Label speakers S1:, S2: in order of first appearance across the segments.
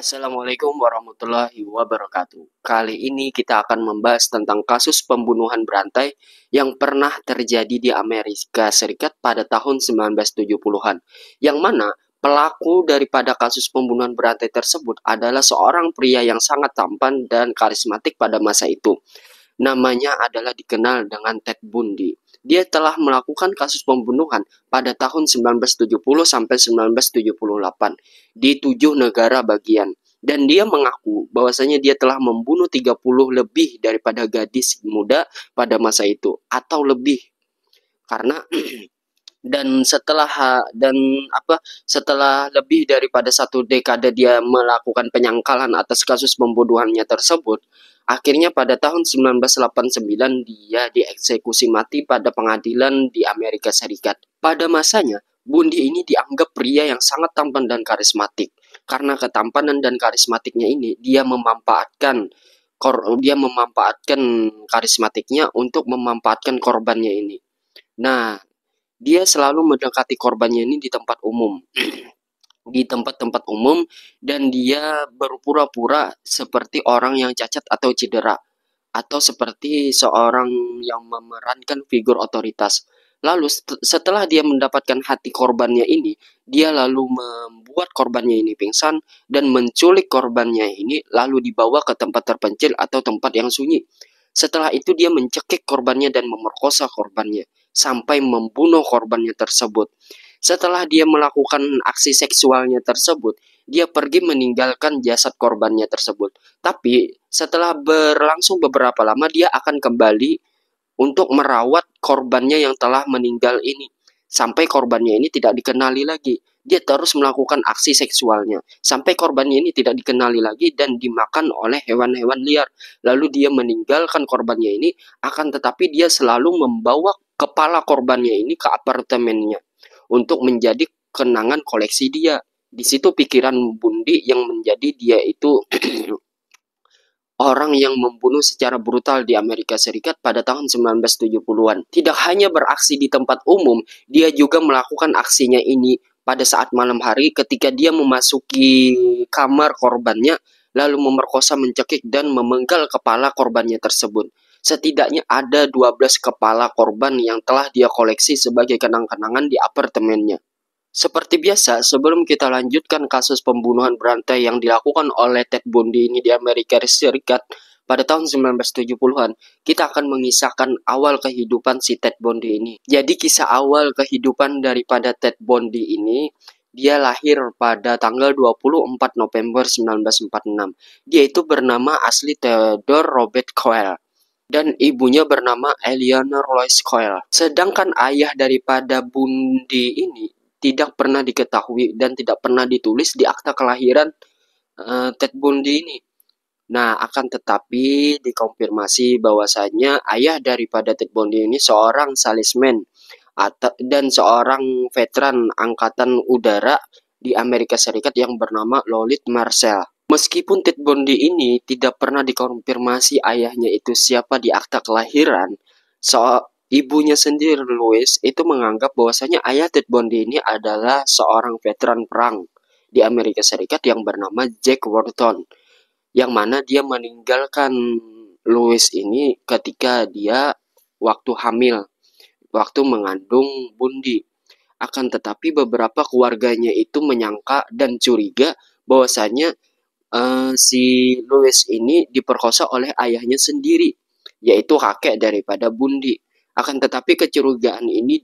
S1: Assalamualaikum warahmatullahi wabarakatuh. Kali ini kita akan membahas tentang kasus pembunuhan berantai yang pernah terjadi di Amerika Serikat pada tahun 1970-an. Yang mana pelaku daripada kasus pembunuhan berantai tersebut adalah seorang pria yang sangat tampan dan karismatik pada masa itu. Namanya adalah dikenal dengan Ted Bundy. Dia telah melakukan kasus pembunuhan pada tahun 1970 sampai 1978 di 7 negara bagian. Dan dia mengaku bahwasanya dia telah membunuh 30 lebih daripada gadis muda pada masa itu atau lebih. Karena dan setelah lebih daripada 1 dekade dia melakukan penyangkalan atas kasus pembunuhannya tersebut, akhirnya pada tahun 1989 dia dieksekusi mati pada pengadilan di Amerika Serikat. Pada masanya, Bundy ini dianggap pria yang sangat tampan dan karismatik. Karena ketampanan dan karismatiknya ini, dia memanfaatkan karismatiknya untuk memanfaatkan korbannya ini. Nah, dia selalu mendekati korbannya ini di tempat umum, di tempat-tempat umum, dan dia berpura-pura seperti orang yang cacat atau cedera, atau seperti seorang yang memerankan figur otoritas. Lalu setelah dia mendapatkan hati korbannya ini, dia lalu membuat korbannya ini pingsan dan menculik korbannya ini lalu dibawa ke tempat terpencil atau tempat yang sunyi. Setelah itu dia mencekik korbannya dan memerkosa korbannya sampai membunuh korbannya tersebut. Setelah dia melakukan aksi seksualnya tersebut, dia pergi meninggalkan jasad korbannya tersebut. Tapi setelah berlangsung beberapa lama dia akan kembali untuk merawat korbannya yang telah meninggal ini. Sampai korbannya ini tidak dikenali lagi. Dia terus melakukan aksi seksualnya. Sampai korbannya ini tidak dikenali lagi dan dimakan oleh hewan-hewan liar. Lalu dia meninggalkan korbannya ini, akan tetapi dia selalu membawa kepala korbannya ini ke apartemennya untuk menjadi kenangan koleksi dia. Di situ pikiran Bundy yang menjadi dia itu orang yang membunuh secara brutal di Amerika Serikat pada tahun 1970-an. Tidak hanya beraksi di tempat umum, dia juga melakukan aksinya ini pada saat malam hari ketika dia memasuki kamar korbannya, lalu memerkosa, mencekik, dan memenggal kepala korbannya tersebut. Setidaknya ada 12 kepala korban yang telah dia koleksi sebagai kenang-kenangan di apartemennya. Seperti biasa, sebelum kita lanjutkan kasus pembunuhan berantai yang dilakukan oleh Ted Bundy ini di Amerika Serikat pada tahun 1970-an, kita akan mengisahkan awal kehidupan si Ted Bundy ini. Jadi kisah awal kehidupan daripada Ted Bundy ini, dia lahir pada tanggal 24 November 1946. Dia itu bernama asli Theodore Robert Coyle dan ibunya bernama Eleanor Lois Coyle. Sedangkan ayah daripada Bundy ini tidak pernah diketahui dan tidak pernah ditulis di akta kelahiran Ted Bundy ini. Nah, akan tetapi dikonfirmasi bahwasanya ayah daripada Ted Bundy ini seorang salesman dan seorang veteran angkatan udara di Amerika Serikat yang bernama Lloyd Marshall. Meskipun Ted Bundy ini tidak pernah dikonfirmasi ayahnya itu siapa di akta kelahiran, ibunya sendiri, Louis, itu menganggap bahwasanya ayah Ted Bundy ini adalah seorang veteran perang di Amerika Serikat yang bernama Jack Wharton, yang mana dia meninggalkan Louis ini ketika dia waktu hamil, waktu mengandung Bundy. Akan tetapi beberapa keluarganya itu menyangka dan curiga bahwasanya si Louis ini diperkosa oleh ayahnya sendiri, yaitu kakek daripada Bundy. Akan tetapi kecurigaan ini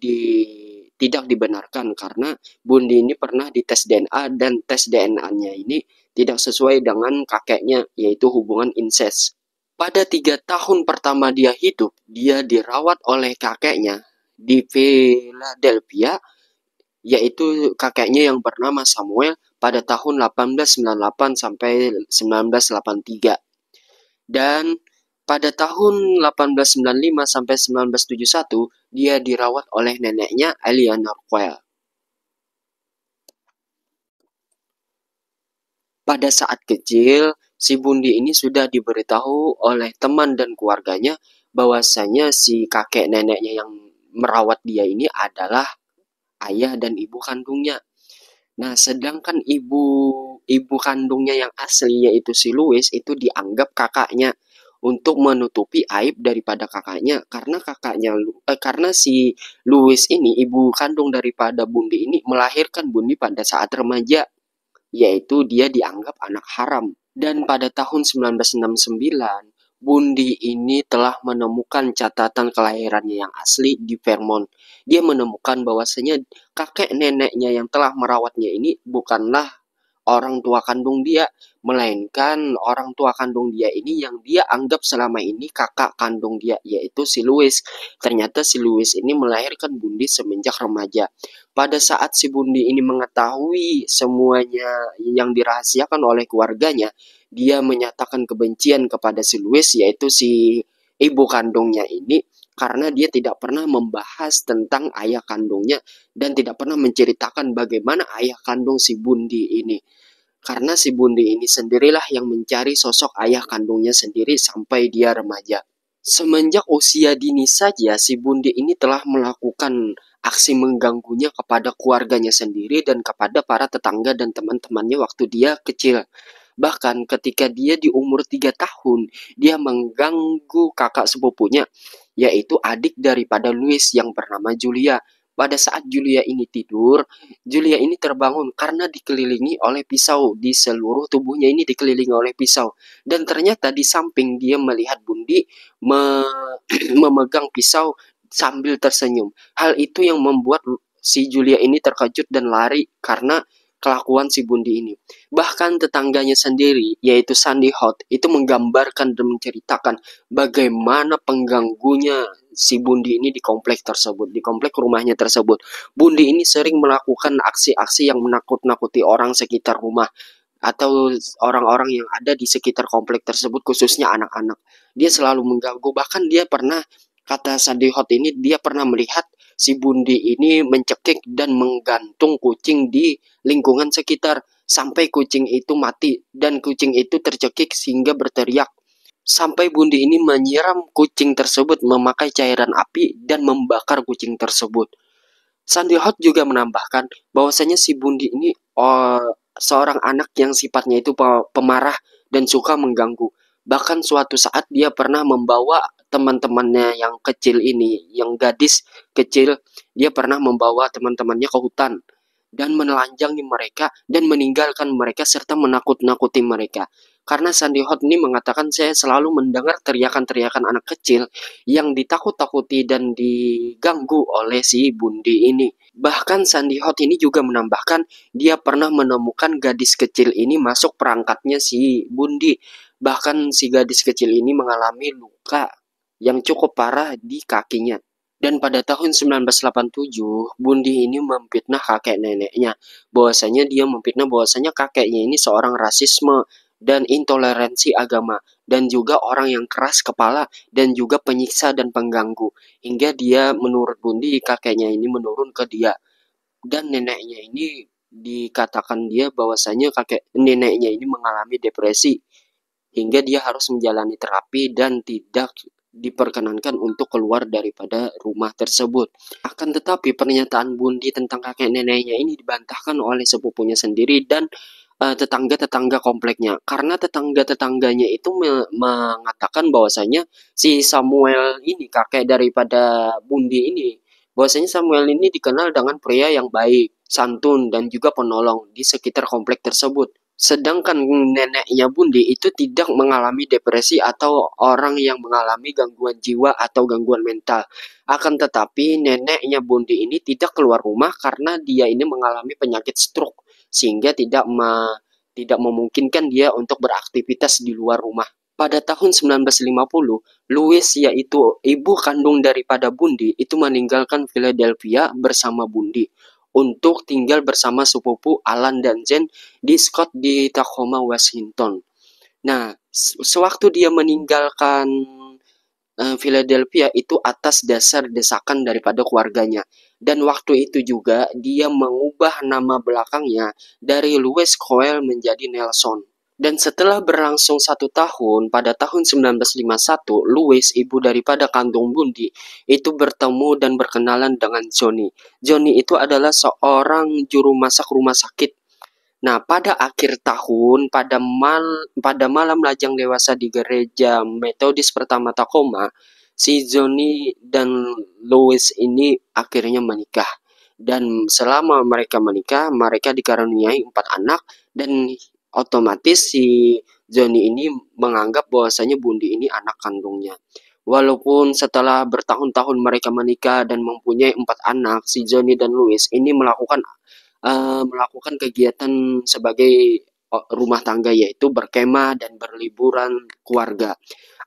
S1: tidak dibenarkan karena Bundy ini pernah dites DNA dan tes DNA-nya ini tidak sesuai dengan kakeknya, yaitu hubungan incest. Pada 3 tahun pertama dia hidup, dia dirawat oleh kakeknya di Philadelphia, yaitu kakeknya yang bernama Samuel pada tahun 1898 sampai 1983. Dan pada tahun 1895 sampai 1971 dia dirawat oleh neneknya Eleanor Coyle. Pada saat kecil, si Bundy ini sudah diberitahu oleh teman dan keluarganya bahwasanya si kakek neneknya yang merawat dia ini adalah ayah dan ibu kandungnya. Nah, sedangkan ibu ibu kandungnya yang asli yaitu si Louis itu dianggap kakaknya untuk menutupi aib daripada kakaknya karena si Louis ini ibu kandung daripada Bundy ini melahirkan Bundy pada saat remaja, yaitu dia dianggap anak haram. Dan pada tahun 1969, Bundy ini telah menemukan catatan kelahirannya yang asli di Vermont. Dia menemukan bahwasanya kakek neneknya yang telah merawatnya ini bukanlah orang tua kandung dia, melainkan orang tua kandung dia ini yang dia anggap selama ini kakak kandung dia, yaitu si Louis. Ternyata si Louis ini melahirkan Bundy semenjak remaja. Pada saat si Bundy ini mengetahui semuanya yang dirahasiakan oleh keluarganya, dia menyatakan kebencian kepada si Louis, yaitu si ibu kandungnya ini, karena dia tidak pernah membahas tentang ayah kandungnya dan tidak pernah menceritakan bagaimana ayah kandung si Bundy ini. Karena si Bundy ini sendirilah yang mencari sosok ayah kandungnya sendiri sampai dia remaja. Semenjak usia dini saja, si Bundy ini telah melakukan aksi mengganggunya kepada keluarganya sendiri dan kepada para tetangga dan teman-temannya waktu dia kecil. Bahkan ketika dia di umur 3 tahun, dia mengganggu kakak sepupunya, yaitu adik daripada Louis yang bernama Julia. Pada saat Julia ini tidur, Julia ini terbangun karena dikelilingi oleh pisau. Di seluruh tubuhnya ini dikelilingi oleh pisau. Dan ternyata di samping dia melihat Bundy memegang pisau sambil tersenyum. Hal itu yang membuat si Julia ini terkejut dan lari karena kelakuan si Bundy ini. Bahkan tetangganya sendiri, yaitu Sandy Hoth, itu menggambarkan dan menceritakan bagaimana pengganggunya si Bundy ini di komplek tersebut, di komplek rumahnya tersebut. Bundy ini sering melakukan aksi-aksi yang menakut-nakuti orang sekitar rumah atau orang-orang yang ada di sekitar komplek tersebut, khususnya anak-anak. Dia selalu mengganggu, bahkan dia pernah, kata Sandy Hoth ini, dia pernah melihat si Bundy ini mencekik dan menggantung kucing di lingkungan sekitar sampai kucing itu mati dan kucing itu tercekik sehingga berteriak. Sampai Bundy ini menyiram kucing tersebut memakai cairan api dan membakar kucing tersebut. Sandy Hoth juga menambahkan bahwasanya si Bundy ini seorang anak yang sifatnya itu pemarah dan suka mengganggu. Bahkan suatu saat dia pernah membawa teman-temannya yang kecil ini, yang gadis kecil, dia pernah membawa teman-temannya ke hutan dan menelanjangi mereka dan meninggalkan mereka serta menakut-nakuti mereka. Karena Sandy Hoth ini mengatakan, saya selalu mendengar teriakan-teriakan anak kecil yang ditakut-takuti dan diganggu oleh si Bundy ini. Bahkan Sandy Hoth ini juga menambahkan, dia pernah menemukan gadis kecil ini masuk perangkatnya si Bundy. Bahkan si gadis kecil ini mengalami luka yang cukup parah di kakinya. Dan pada tahun 1987, Bundy ini memfitnah kakek neneknya. Bahwasanya dia memfitnah bahwasanya kakeknya ini seorang rasisme dan intoleransi agama, dan juga orang yang keras kepala dan juga penyiksa dan pengganggu. Hingga dia, menurut Bundy, kakeknya ini menurun ke dia. Dan neneknya ini dikatakan dia bahwasanya kakek neneknya ini mengalami depresi hingga dia harus menjalani terapi dan tidak diperkenankan untuk keluar daripada rumah tersebut. Akan tetapi pernyataan Bundy tentang kakek neneknya ini dibantahkan oleh sepupunya sendiri dan tetangga-tetangga kompleknya, karena tetangga-tetangganya itu mengatakan bahwasanya si Samuel ini, kakek daripada Bundy ini, bahwasanya Samuel ini dikenal dengan pria yang baik, santun, dan juga penolong di sekitar komplek tersebut. Sedangkan neneknya Bundy itu tidak mengalami depresi atau orang yang mengalami gangguan jiwa atau gangguan mental. Akan tetapi neneknya Bundy ini tidak keluar rumah karena dia ini mengalami penyakit stroke, sehingga tidak memungkinkan dia untuk beraktivitas di luar rumah. Pada tahun 1950, Louis, yaitu ibu kandung daripada Bundy, itu meninggalkan Philadelphia bersama Bundy untuk tinggal bersama sepupu Alan dan Jane di Scott di Tacoma, Washington. Nah, sewaktu dia meninggalkan Philadelphia itu atas dasar desakan daripada keluarganya. Dan waktu itu juga dia mengubah nama belakangnya dari Louis Coel menjadi Nelson. Dan setelah berlangsung 1 tahun, pada tahun 1951, Louis, ibu daripada kandung Bundy, itu bertemu dan berkenalan dengan Johnny. Johnny itu adalah seorang juru masak rumah sakit. Nah, pada akhir tahun, pada malam lajang dewasa di gereja Metodis pertama Tacoma, si Johnny dan Louis ini akhirnya menikah. Dan selama mereka menikah, mereka dikaruniai 4 anak dan otomatis si Johnny ini menganggap bahwasanya Bundi ini anak kandungnya. Walaupun setelah bertahun-tahun mereka menikah dan mempunyai 4 anak, si Johnny dan Louis ini melakukan kegiatan sebagai rumah tangga, yaitu berkemah dan berliburan keluarga.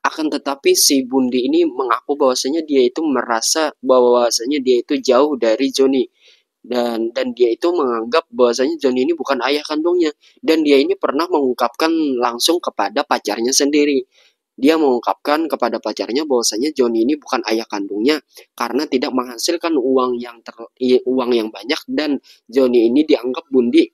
S1: Akan tetapi si Bundi ini mengaku bahwasanya dia itu merasa bahwasanya dia itu jauh dari Johnny, dan dia itu menganggap bahwasanya Johnny ini bukan ayah kandungnya, dan dia ini pernah mengungkapkan langsung kepada pacarnya sendiri. Dia mengungkapkan kepada pacarnya bahwasanya Johnny ini bukan ayah kandungnya karena tidak menghasilkan uang yang banyak, dan Johnny ini dianggap Bundi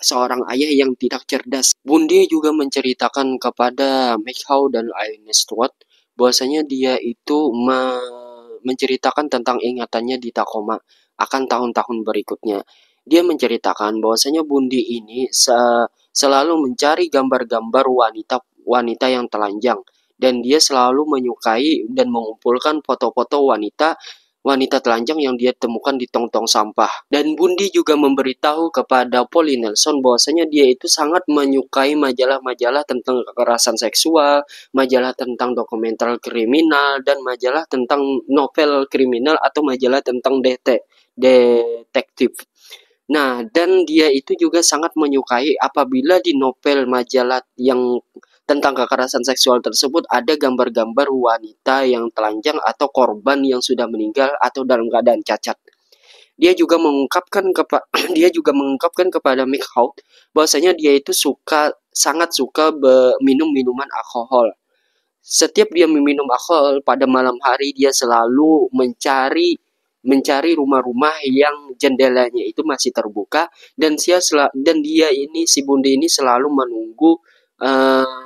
S1: seorang ayah yang tidak cerdas. Bundi juga menceritakan kepada McHugh dan Ian Stewart bahwasanya dia itu menceritakan tentang ingatannya di Tacoma akan tahun-tahun berikutnya. Dia menceritakan bahwasanya Bundi ini selalu mencari gambar-gambar wanita yang telanjang, dan dia selalu menyukai dan mengumpulkan foto-foto wanita telanjang yang dia temukan di tong-tong sampah. Dan Bundi juga memberitahu kepada Polly Nelson bahwasanya dia itu sangat menyukai majalah-majalah tentang kekerasan seksual, majalah tentang dokumenter kriminal, dan majalah tentang novel kriminal atau majalah tentang detektif. Nah, dan dia itu juga sangat menyukai apabila di novel majalah yang tentang kekerasan seksual tersebut ada gambar-gambar wanita yang telanjang atau korban yang sudah meninggal atau dalam keadaan cacat. Dia juga dia juga mengungkapkan kepada Mick Hout bahwasanya dia itu sangat suka minum minuman alkohol. Setiap dia meminum alkohol pada malam hari, dia selalu mencari rumah-rumah yang jendelanya itu masih terbuka, dan dia ini si Bundi ini selalu menunggu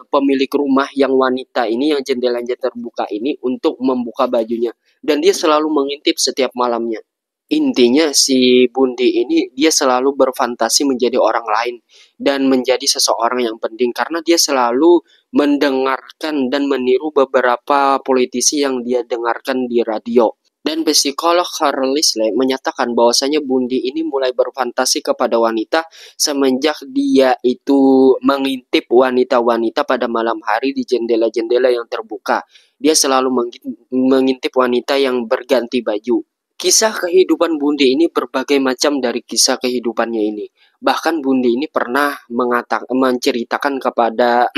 S1: pemilik rumah yang wanita ini yang jendelanya terbuka ini untuk membuka bajunya, dan dia selalu mengintip setiap malamnya. Intinya si Bundi ini dia selalu berfantasi menjadi orang lain dan menjadi seseorang yang penting karena dia selalu mendengarkan dan meniru beberapa politisi yang dia dengarkan di radio. Dan psikolog Carl Leslie menyatakan bahwasanya Bundi ini mulai berfantasi kepada wanita semenjak dia itu mengintip wanita-wanita pada malam hari di jendela-jendela yang terbuka. Dia selalu mengintip wanita yang berganti baju. Kisah kehidupan Bundi ini berbagai macam dari kisah kehidupannya ini. Bahkan Bundi ini pernah menceritakan kepada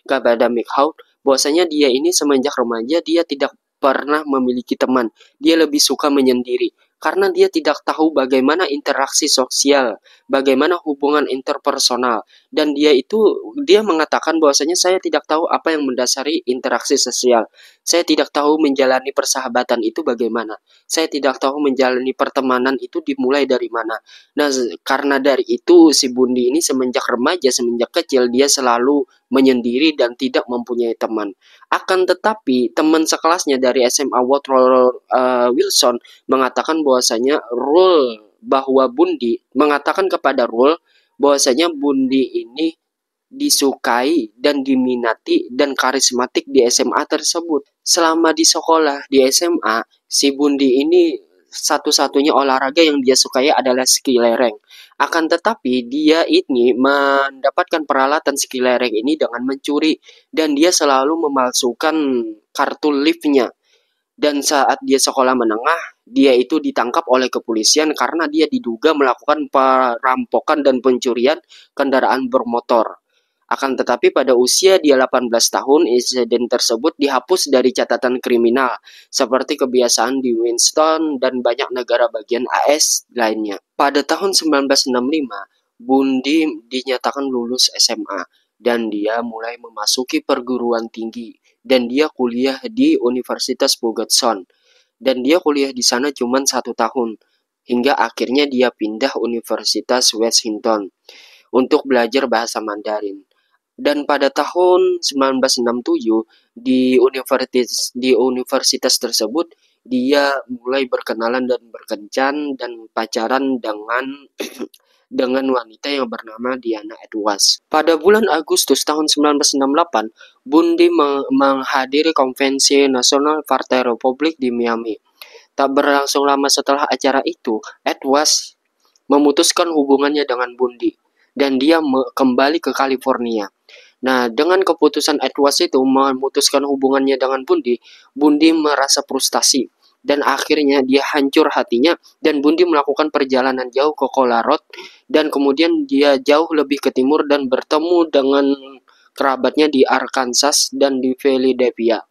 S1: kepada McHugh bahwasanya dia ini semenjak remaja dia tidak pernah memiliki teman. Dia lebih suka menyendiri karena dia tidak tahu bagaimana interaksi sosial, bagaimana hubungan interpersonal, dan dia mengatakan bahwasanya saya tidak tahu apa yang mendasari interaksi sosial. Saya tidak tahu menjalani persahabatan itu bagaimana. Saya tidak tahu menjalani pertemanan itu dimulai dari mana. Nah, karena dari itu si Bundi ini semenjak remaja, semenjak kecil dia selalu menyendiri dan tidak mempunyai teman. Akan tetapi teman sekelasnya dari SMA Woodrow Wilson mengatakan bahwasanya mengatakan kepada Rule bahwasanya Bundi ini disukai dan diminati dan karismatik di SMA tersebut. Selama di sekolah di SMA, si Bundi ini satu-satunya olahraga yang dia sukai adalah ski lereng. Akan tetapi dia ini mendapatkan peralatan ski lereng ini dengan mencuri, dan dia selalu memalsukan kartu liftnya. Dan saat dia sekolah menengah, dia itu ditangkap oleh kepolisian karena dia diduga melakukan perampokan dan pencurian kendaraan bermotor. Akan tetapi pada usia dia 18 tahun, insiden tersebut dihapus dari catatan kriminal, seperti kebiasaan di Winston dan banyak negara bagian AS lainnya. Pada tahun 1965, Bundi dinyatakan lulus SMA, dan dia mulai memasuki perguruan tinggi, dan dia kuliah di Universitas Puget Sound. Dan dia kuliah di sana cuma 1 tahun, hingga akhirnya dia pindah Universitas Washington untuk belajar bahasa Mandarin. Dan pada tahun 1967 di universitas tersebut dia mulai berkenalan dan berkencan dan pacaran dengan dengan wanita yang bernama Diana Edwards. Pada bulan Agustus tahun 1968, Bundy menghadiri konvensi nasional Partai Republik di Miami. Tak berlangsung lama setelah acara itu, Edwards memutuskan hubungannya dengan Bundy dan dia kembali ke California. Nah, dengan keputusan Edwards itu memutuskan hubungannya dengan Bundy, Bundy merasa frustasi dan akhirnya dia hancur hatinya dan Bundy melakukan perjalanan jauh ke Colorado dan kemudian dia jauh lebih ke timur dan bertemu dengan kerabatnya di Arkansas dan di Philadelphia.